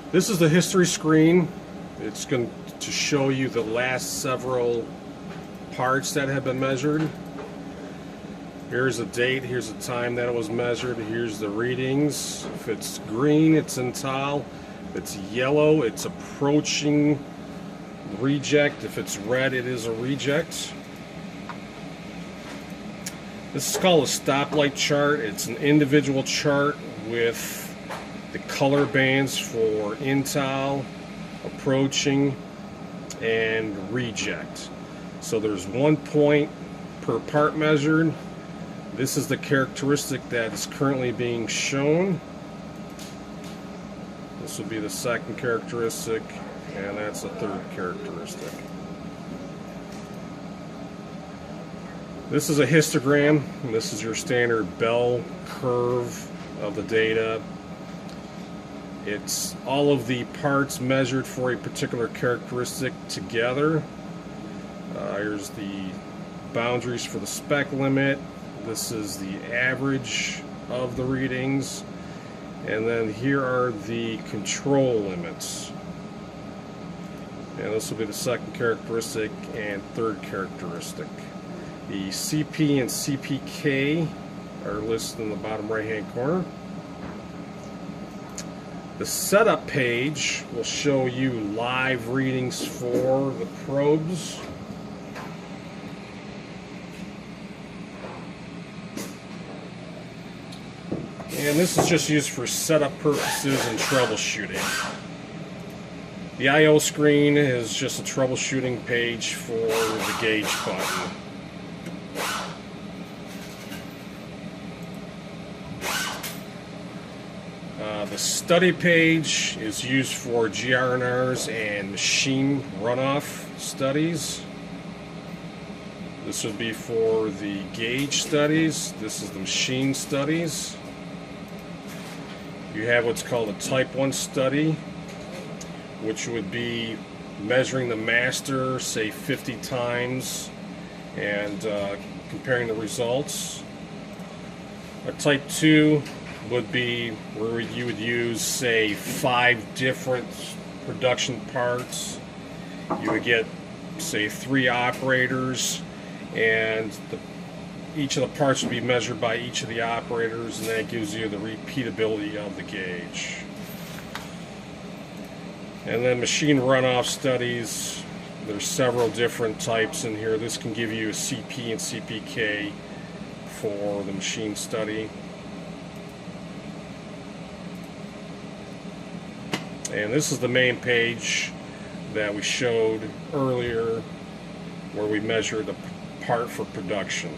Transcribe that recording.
This is the history screen. It's going to show you the last several parts that have been measured. Here's a date, here's the time that it was measured, here's the readings. If it's green, it's in tile. If it's yellow, it's approaching reject. If it's red, it is a reject. This is called a stoplight chart. It's an individual chart with the color bands for in-tile, approaching, and reject. So there's 1 point per part measured. This is the characteristic that is currently being shown. This would be the second characteristic, and that's the third characteristic. This is a histogram. This is your standard bell curve of the data. It's all of the parts measured for a particular characteristic together. Here's the boundaries for the spec limit. This is the average of the readings. And then here are the control limits. And this will be the second characteristic and third characteristic. The CP and CPK are listed in the bottom right hand corner. The setup page will show you live readings for the probes. And this is just used for setup purposes and troubleshooting. The I/O screen is just a troubleshooting page for the gauge button. The study page is used for GR&Rs and machine runoff studies. This would be for the gauge studies. This is the machine studies. You have what's called a type 1 study, which would be measuring the master, say 50 times, and comparing the results. A type 2 would be where you would use, say, 5 different production parts. You would get, say, 3 operators, and each of the parts would be measured by each of the operators, and that gives you the repeatability of the gauge. And then machine runoff studies, there's several different types in here. This can give you a CP and CPK for the machine study. And this is the main page that we showed earlier where we measured the part for production.